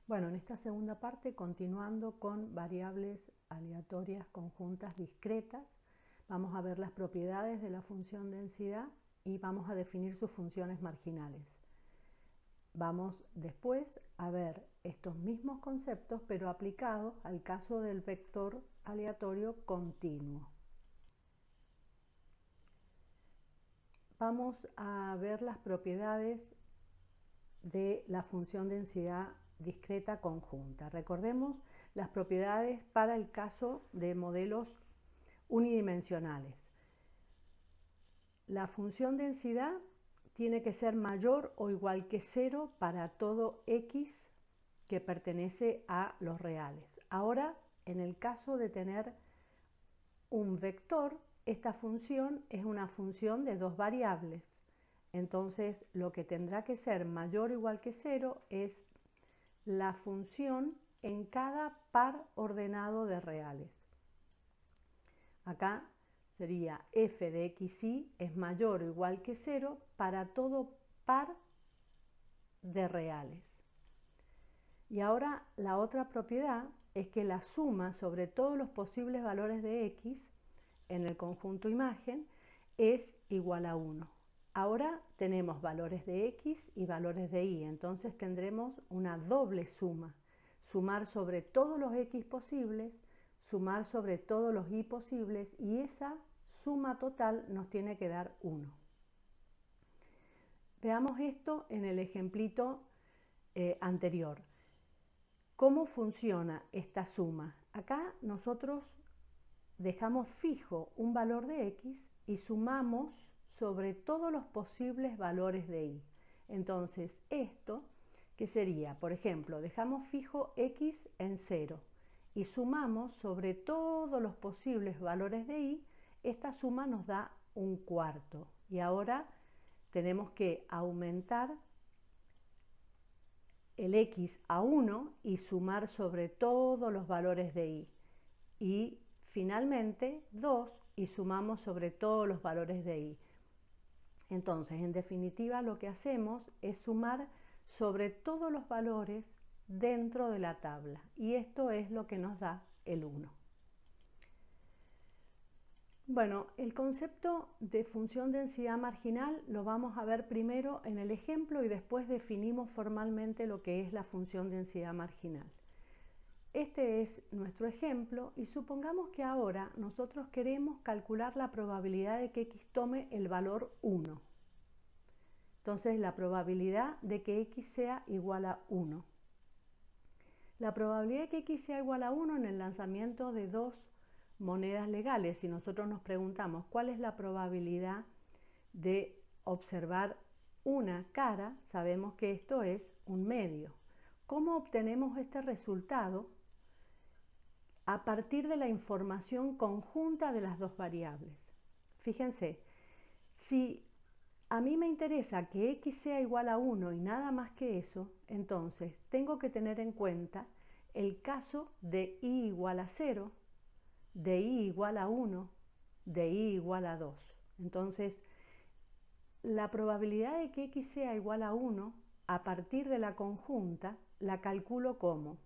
Bueno, en esta segunda parte, continuando con variables aleatorias conjuntas discretas, vamos a ver las propiedades de la función densidad y vamos a definir sus funciones marginales. Vamos después a ver estos mismos conceptos, pero aplicados al caso del vector aleatorio continuo. Vamos a ver las propiedades de la función densidad discreta conjunta. Recordemos las propiedades para el caso de modelos unidimensionales. La función densidad tiene que ser mayor o igual que 0 para todo x que pertenece a los reales. Ahora, en el caso de tener un vector, esta función es una función de dos variables. Entonces, lo que tendrá que ser mayor o igual que 0 es la función en cada par ordenado de reales. Acá sería f de xy es mayor o igual que 0 para todo par de reales. Y ahora la otra propiedad es que la suma sobre todos los posibles valores de x en el conjunto imagen es igual a 1. Ahora tenemos valores de x y valores de y, entonces tendremos una doble suma. Sumar sobre todos los x posibles, sumar sobre todos los y posibles, y esa suma total nos tiene que dar 1. Veamos esto en el ejemplito anterior. ¿Cómo funciona esta suma? Acá nosotros dejamos fijo un valor de x y sumamos sobre todos los posibles valores de y. Entonces, esto, ¿qué sería? Por ejemplo, dejamos fijo x en 0 y sumamos sobre todos los posibles valores de y, esta suma nos da un cuarto. Y ahora tenemos que aumentar el x a 1 y sumar sobre todos los valores de y. Y finalmente 2 y sumamos sobre todos los valores de y. Entonces, en definitiva, lo que hacemos es sumar sobre todos los valores dentro de la tabla. Y esto es lo que nos da el 1. Bueno, el concepto de función densidad marginal lo vamos a ver primero en el ejemplo y después definimos formalmente lo que es la función densidad marginal. Este es nuestro ejemplo y supongamos que ahora nosotros queremos calcular la probabilidad de que x tome el valor 1. Entonces, la probabilidad de que x sea igual a 1. La probabilidad de que x sea igual a 1 en el lanzamiento de dos monedas legales, si nosotros nos preguntamos cuál es la probabilidad de observar una cara, sabemos que esto es un medio. ¿Cómo obtenemos este resultado? A partir de la información conjunta de las dos variables. Fíjense, si a mí me interesa que x sea igual a 1 y nada más que eso, entonces tengo que tener en cuenta el caso de y igual a 0, de y igual a 1, de y igual a 2. Entonces, la probabilidad de que x sea igual a 1 a partir de la conjunta la calculo como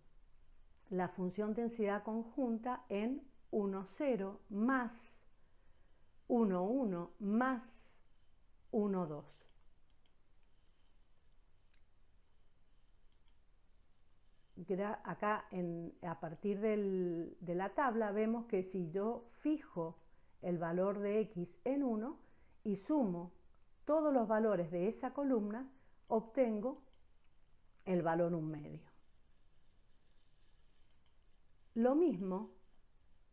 la función densidad conjunta en 1, 0 más 1, 1 más 1, 2. Acá a partir de la tabla vemos que si yo fijo el valor de x en 1 y sumo todos los valores de esa columna, obtengo el valor 1/2. Lo mismo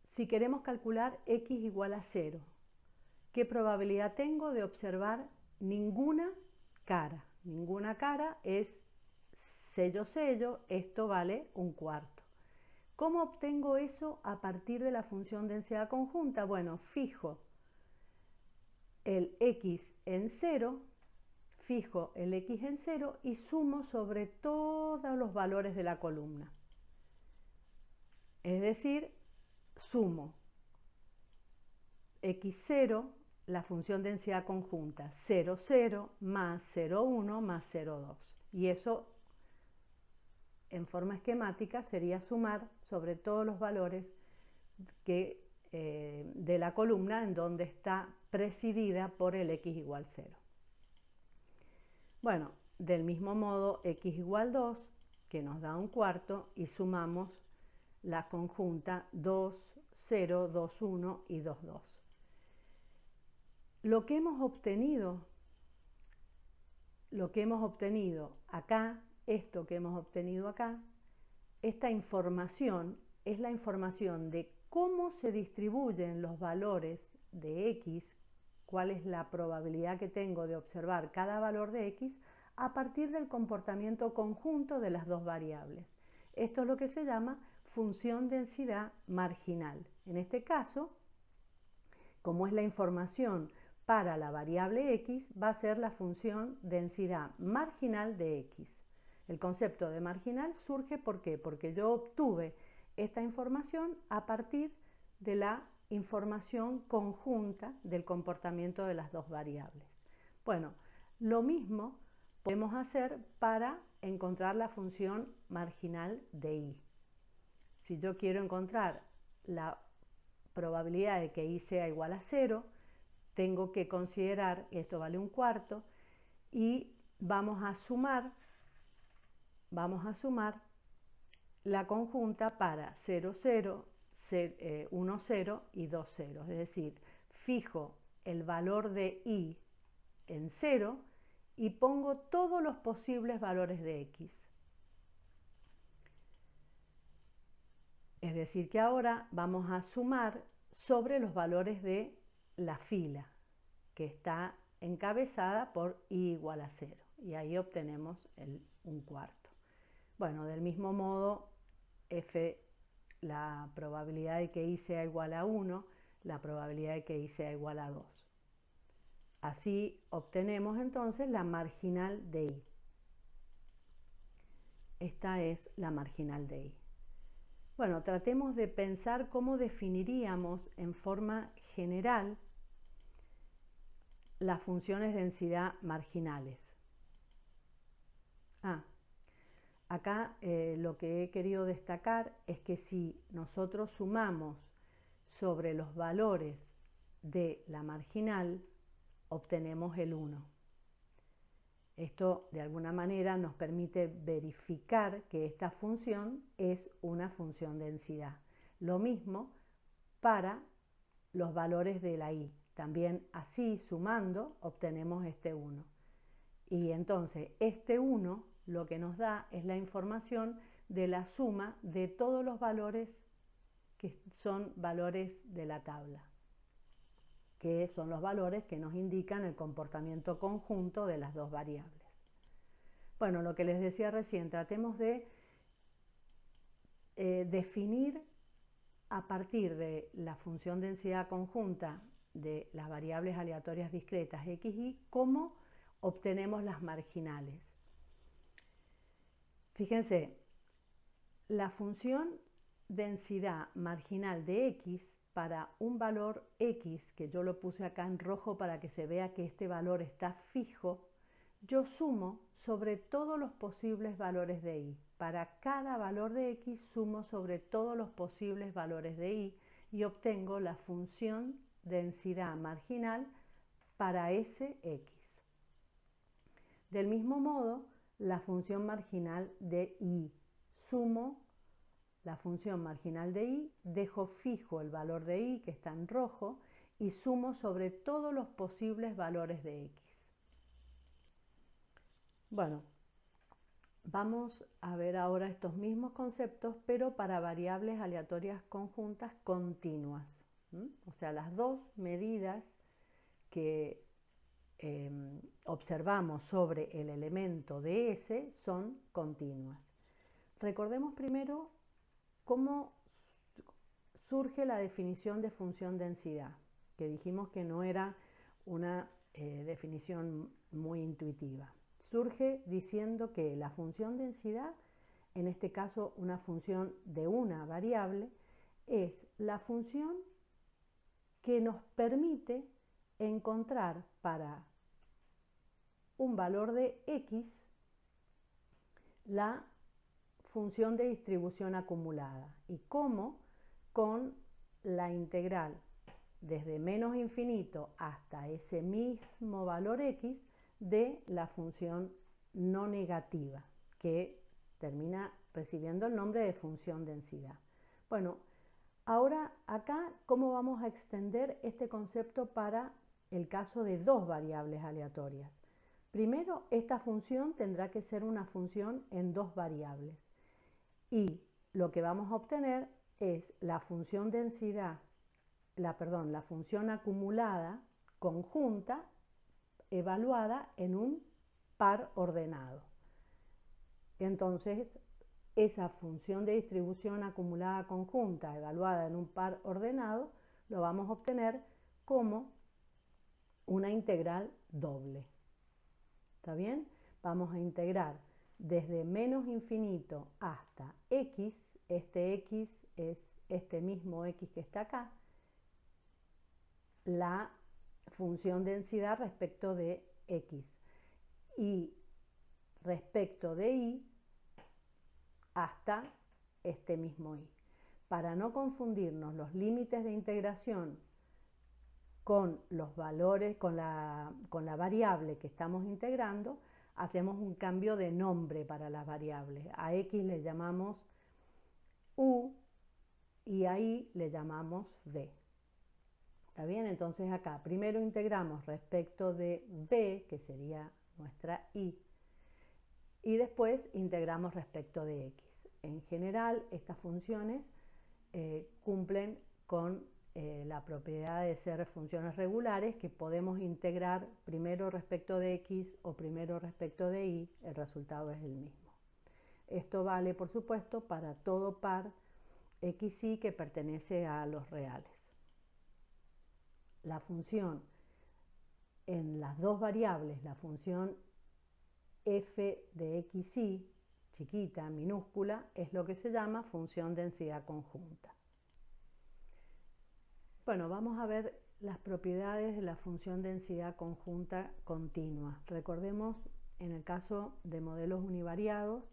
si queremos calcular x igual a 0. ¿Qué probabilidad tengo de observar ninguna cara? Ninguna cara es sello, sello, esto vale un cuarto. ¿Cómo obtengo eso a partir de la función densidad conjunta? Bueno, fijo el x en 0, fijo el x en 0 y sumo sobre todos los valores de la columna. Es decir, sumo x0, la función densidad conjunta, 0, 0 más 0, 1 más 0, 2. Y eso en forma esquemática sería sumar sobre todos los valores de la columna en donde está presidida por el x igual 0. Bueno, del mismo modo x igual 2, que nos da un cuarto, y sumamos la conjunta 2, 0, 2, 1 y 2, 2. Lo que hemos obtenido acá, esto que hemos obtenido acá, esta información es la información de cómo se distribuyen los valores de x, cuál es la probabilidad que tengo de observar cada valor de x a partir del comportamiento conjunto de las dos variables. Esto es lo que se llama función densidad marginal. En este caso, como es la información para la variable x, va a ser la función densidad marginal de x. El concepto de marginal surge ¿por qué? Porque yo obtuve esta información a partir de la información conjunta del comportamiento de las dos variables. Bueno, lo mismo podemos hacer para encontrar la función marginal de y. Si yo quiero encontrar la probabilidad de que y sea igual a 0, tengo que considerar, esto vale un cuarto, y vamos a sumar la conjunta para 0, 0, 1, 0 y 2, 0. Es decir, fijo el valor de y en 0 y pongo todos los posibles valores de x. Es decir, que ahora vamos a sumar sobre los valores de la fila, que está encabezada por y igual a 0. Y ahí obtenemos un cuarto. Bueno, del mismo modo, la probabilidad de que y sea igual a 1, la probabilidad de que y sea igual a 2. Así obtenemos entonces la marginal de y. Esta es la marginal de y. Bueno, tratemos de pensar cómo definiríamos en forma general las funciones de densidad marginales. Acá lo que he querido destacar es que si nosotros sumamos sobre los valores de la marginal, obtenemos el 1. Esto de alguna manera nos permite verificar que esta función es una función densidad. Lo mismo para los valores de la y. También así, sumando, obtenemos este 1. Y entonces este 1 lo que nos da es la información de la suma de todos los valores que son valores de la tabla, que son los valores que nos indican el comportamiento conjunto de las dos variables. Bueno, lo que les decía recién, tratemos de definir a partir de la función densidad conjunta de las variables aleatorias discretas x, y cómo obtenemos las marginales. Fíjense, la función densidad marginal de x para un valor x, que yo lo puse acá en rojo para que se vea que este valor está fijo, yo sumo sobre todos los posibles valores de y. Para cada valor de x sumo sobre todos los posibles valores de y obtengo la función densidad marginal para ese x. Del mismo modo, la función marginal de y. Sumo la función marginal de y, dejo fijo el valor de y, que está en rojo, y sumo sobre todos los posibles valores de x. Bueno, vamos a ver ahora estos mismos conceptos, pero para variables aleatorias conjuntas continuas. O sea, las dos medidas que observamos sobre el elemento de S son continuas. Recordemos primero cómo surge la definición de función densidad, que dijimos que no era una definición muy intuitiva. Surge diciendo que la función densidad, en este caso una función de una variable, es la función que nos permite encontrar para un valor de x la función de distribución acumulada. ¿Y cómo? Con la integral desde menos infinito hasta ese mismo valor x de la función no negativa, que termina recibiendo el nombre de función densidad. Bueno, ahora acá, ¿cómo vamos a extender este concepto para el caso de dos variables aleatorias? Primero, esta función tendrá que ser una función en dos variables. Y lo que vamos a obtener es la función densidad, la función acumulada conjunta evaluada en un par ordenado. Entonces, esa función de distribución acumulada conjunta evaluada en un par ordenado lo vamos a obtener como una integral doble. ¿Está bien? Vamos a integrar desde menos infinito hasta x, este x es este mismo x que está acá, la función densidad respecto de x y respecto de y hasta este mismo y. Para no confundirnos los límites de integración con los valores, con la variable que estamos integrando, hacemos un cambio de nombre para las variables. A x le llamamos u y a y le llamamos v. ¿Está bien? Entonces acá primero integramos respecto de v, que sería nuestra y después integramos respecto de x. En general, estas funciones cumplen con la propiedad de ser funciones regulares que podemos integrar primero respecto de x o primero respecto de y, el resultado es el mismo. Esto vale, por supuesto, para todo par x y que pertenece a los reales. La función en las dos variables, la función f de x y, chiquita, minúscula, es lo que se llama función densidad conjunta. Bueno, vamos a ver las propiedades de la función densidad conjunta continua. Recordemos, en el caso de modelos univariados,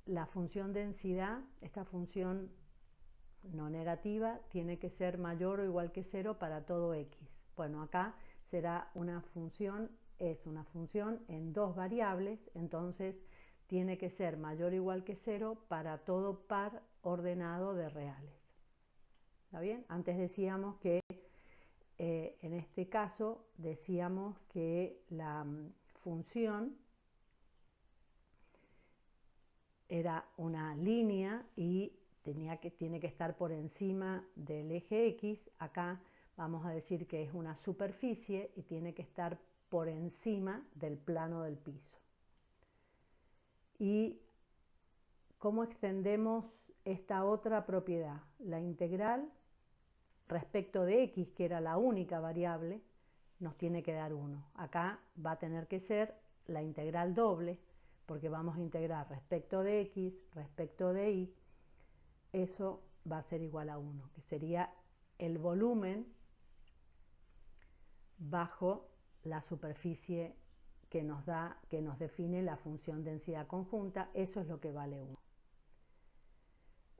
la función densidad, esta función no negativa, tiene que ser mayor o igual que 0 para todo x. Bueno, acá será una función, es una función en dos variables, entonces tiene que ser mayor o igual que 0 para todo par ordenado de reales. ¿Está bien? Antes decíamos que en este caso decíamos que la función era una línea y tiene que estar por encima del eje x. Acá vamos a decir que es una superficie y tiene que estar por encima del plano del piso. ¿Y cómo extendemos esta otra propiedad? La integral respecto de x, que era la única variable, nos tiene que dar 1. Acá va a tener que ser la integral doble, porque vamos a integrar respecto de x, respecto de y, eso va a ser igual a 1, que sería el volumen bajo la superficie que nos define la función densidad conjunta, eso es lo que vale 1.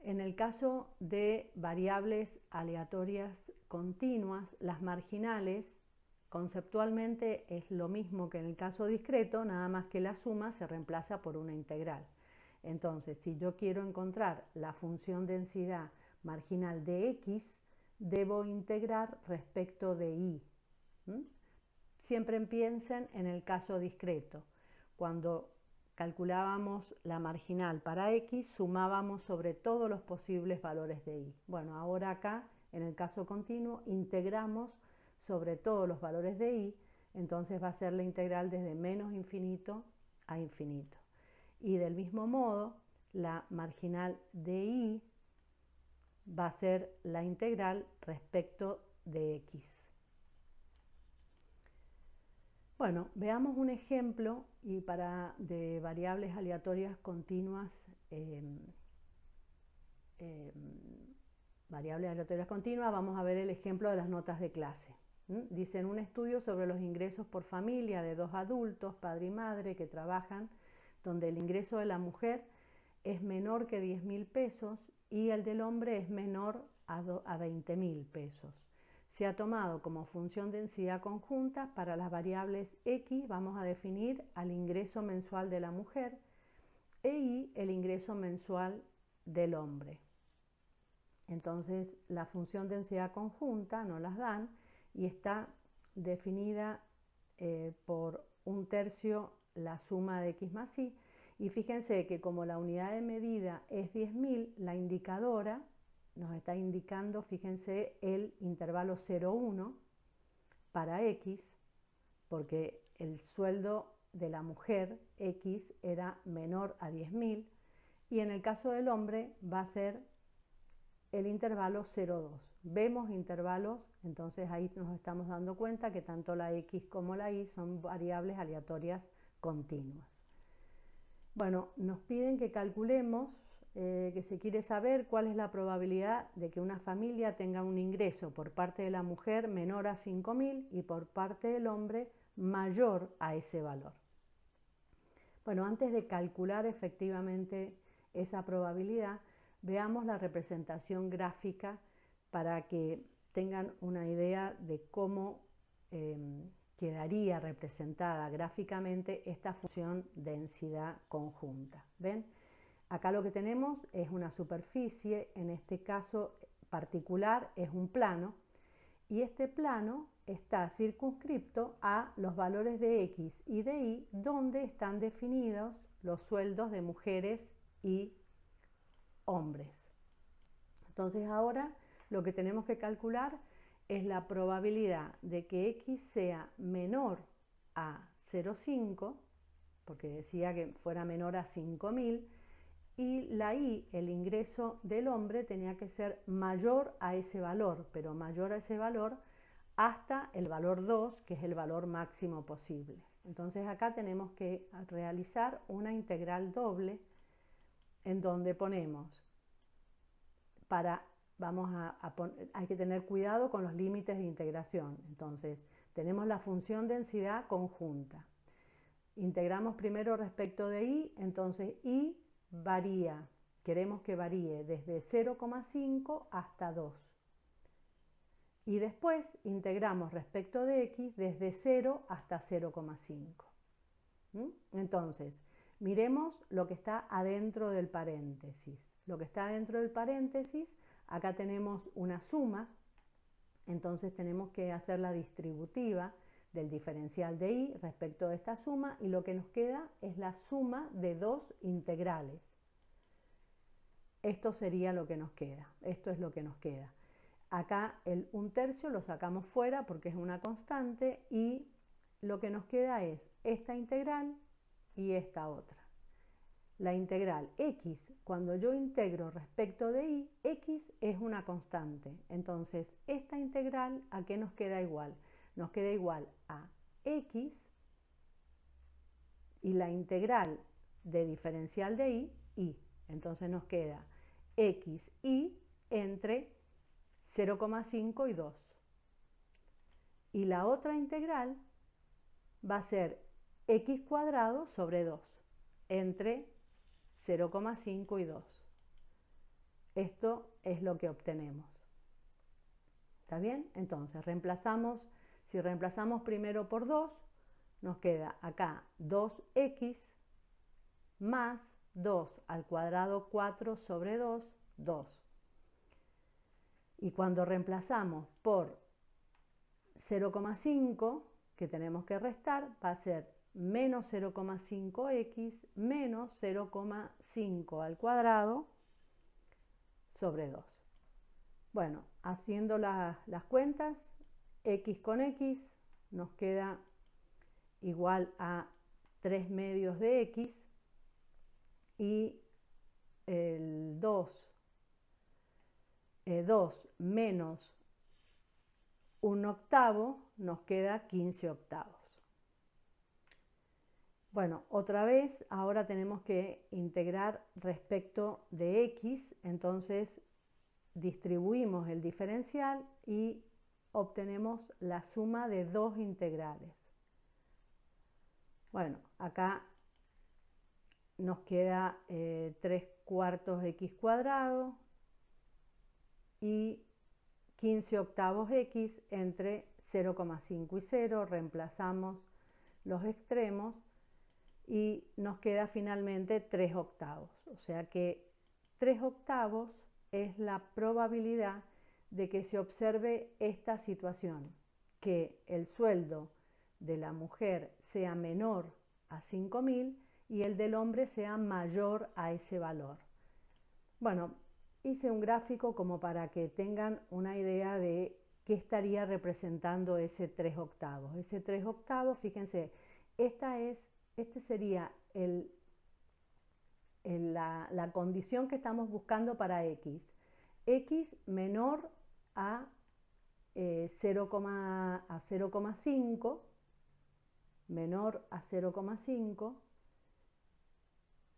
En el caso de variables aleatorias continuas, las marginales conceptualmente es lo mismo que en el caso discreto, nada más que la suma se reemplaza por una integral. Entonces, si yo quiero encontrar la función densidad marginal de x, debo integrar respecto de y. Siempre piensen en el caso discreto. Cuando calculábamos la marginal para x, sumábamos sobre todos los posibles valores de y. Bueno, ahora acá, en el caso continuo, integramos sobre todos los valores de y, entonces va a ser la integral desde menos infinito a infinito. Y del mismo modo, la marginal de y va a ser la integral respecto de x. Bueno, veamos un ejemplo y de variables aleatorias continuas, vamos a ver el ejemplo de las notas de clase. Dice, en un estudio sobre los ingresos por familia de dos adultos, padre y madre, que trabajan, donde el ingreso de la mujer es menor que 10.000 pesos y el del hombre es menor a 20.000 pesos. Se ha tomado como función densidad conjunta para las variables X, vamos a definir al ingreso mensual de la mujer, e Y el ingreso mensual del hombre. Entonces la función densidad conjunta nos las dan y está definida por 1/3 la suma de X más Y. Y fíjense que como la unidad de medida es 10.000, la indicadora nos está indicando, fíjense, el intervalo 0,1 para X, porque el sueldo de la mujer X era menor a 10.000 y en el caso del hombre va a ser el intervalo 0,2. Vemos intervalos, entonces ahí nos estamos dando cuenta que tanto la X como la Y son variables aleatorias continuas. Bueno, nos piden que calculemos, que se quiere saber cuál es la probabilidad de que una familia tenga un ingreso por parte de la mujer menor a 5.000 y por parte del hombre mayor a ese valor. Bueno, antes de calcular efectivamente esa probabilidad, veamos la representación gráfica para que tengan una idea de cómo quedaría representada gráficamente esta función densidad conjunta. ¿Ven? Acá lo que tenemos es una superficie, en este caso particular es un plano, y este plano está circunscripto a los valores de X y de Y, donde están definidos los sueldos de mujeres y hombres. Entonces ahora lo que tenemos que calcular es la probabilidad de que X sea menor a 0,5, porque decía que fuera menor a 5.000, y la Y, el ingreso del hombre, tenía que ser mayor a ese valor, pero mayor a ese valor hasta el valor 2, que es el valor máximo posible. Entonces acá tenemos que realizar una integral doble en donde ponemos hay que tener cuidado con los límites de integración. Entonces, tenemos la función densidad conjunta. Integramos primero respecto de Y, entonces Y varía, queremos que varíe desde 0,5 hasta 2. Y después integramos respecto de X desde 0 hasta 0,5. Entonces, miremos lo que está adentro del paréntesis. Lo que está adentro del paréntesis, acá tenemos una suma, entonces tenemos que hacer la distributiva del diferencial de Y respecto de esta suma y lo que nos queda es la suma de dos integrales. Esto sería lo que nos queda, esto es lo que nos queda. Acá el 1/3 lo sacamos fuera porque es una constante y lo que nos queda es esta integral y esta otra. La integral X, cuando yo integro respecto de Y, X es una constante. Entonces, esta integral, ¿a qué nos queda igual? Nos queda igual a X y la integral de diferencial de Y, Y. Entonces nos queda XY entre 0,5 y 2. Y la otra integral va a ser X cuadrado sobre 2 entre 0,5 y 2. Esto es lo que obtenemos. ¿Está bien? Entonces reemplazamos, si reemplazamos primero por 2, nos queda acá 2x más 2 al cuadrado 4 sobre 2, 2. Y cuando reemplazamos por 0,5, que tenemos que restar, va a ser menos 0,5x menos 0,5 al cuadrado sobre 2. Bueno, haciendo las cuentas, x con x nos queda igual a 3 medios de x y el 2 menos 1/8 nos queda 15 octavos. Bueno, otra vez, ahora tenemos que integrar respecto de x, entonces distribuimos el diferencial y obtenemos la suma de dos integrales. Bueno, acá nos queda 3 cuartos x cuadrado y 15 octavos x entre 0,5 y 0, reemplazamos los extremos y nos queda finalmente 3 octavos. O sea que 3 octavos es la probabilidad de que se observe esta situación, que el sueldo de la mujer sea menor a 5.000 y el del hombre sea mayor a ese valor. Bueno, hice un gráfico como para que tengan una idea de qué estaría representando ese 3 octavos. Ese 3 octavos, fíjense, este sería la condición que estamos buscando para x. X menor a 0,5, menor a 0,5,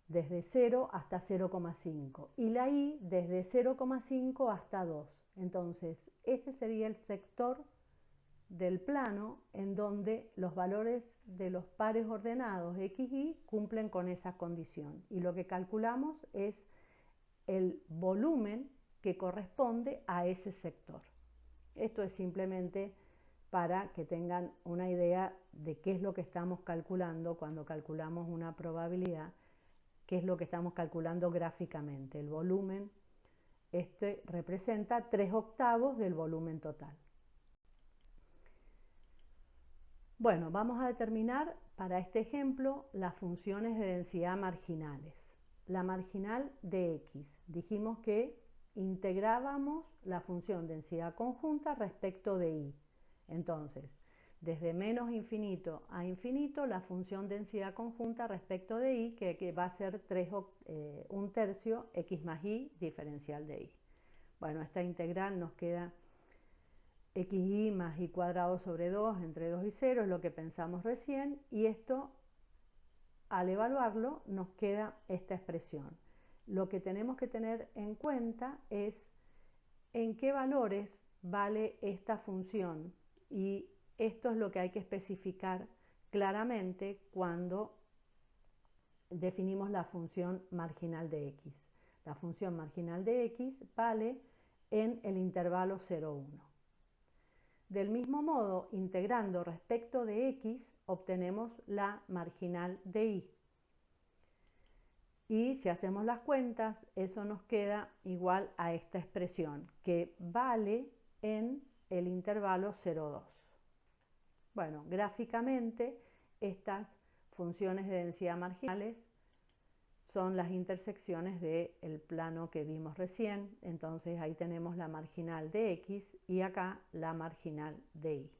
desde 0 hasta 0,5 y la y desde 0,5 hasta 2. Entonces, este sería el sector del plano en donde los valores de los pares ordenados x, y cumplen con esa condición. Y lo que calculamos es el volumen que corresponde a ese sector. Esto es simplemente para que tengan una idea de qué es lo que estamos calculando cuando calculamos una probabilidad, qué es lo que estamos calculando gráficamente. El volumen, este representa 3 octavos del volumen total. Bueno, vamos a determinar para este ejemplo las funciones de densidad marginales. La marginal de x. Dijimos que integrábamos la función densidad conjunta respecto de y. Entonces, desde menos infinito a infinito, la función densidad conjunta respecto de y, que va a ser 1/3 x más y diferencial de y. Bueno, esta integral nos queda xy más y cuadrado sobre 2 entre 2 y 0, es lo que pensamos recién, y esto, al evaluarlo, nos queda esta expresión. Lo que tenemos que tener en cuenta es en qué valores vale esta función, y esto es lo que hay que especificar claramente cuando definimos la función marginal de x. La función marginal de x vale en el intervalo 0,1. Del mismo modo, integrando respecto de x, obtenemos la marginal de y. Y si hacemos las cuentas, eso nos queda igual a esta expresión, que vale en el intervalo 0,2. Bueno, gráficamente, estas funciones de densidad marginales son las intersecciones del plano que vimos recién. Entonces ahí tenemos la marginal de x y acá la marginal de y.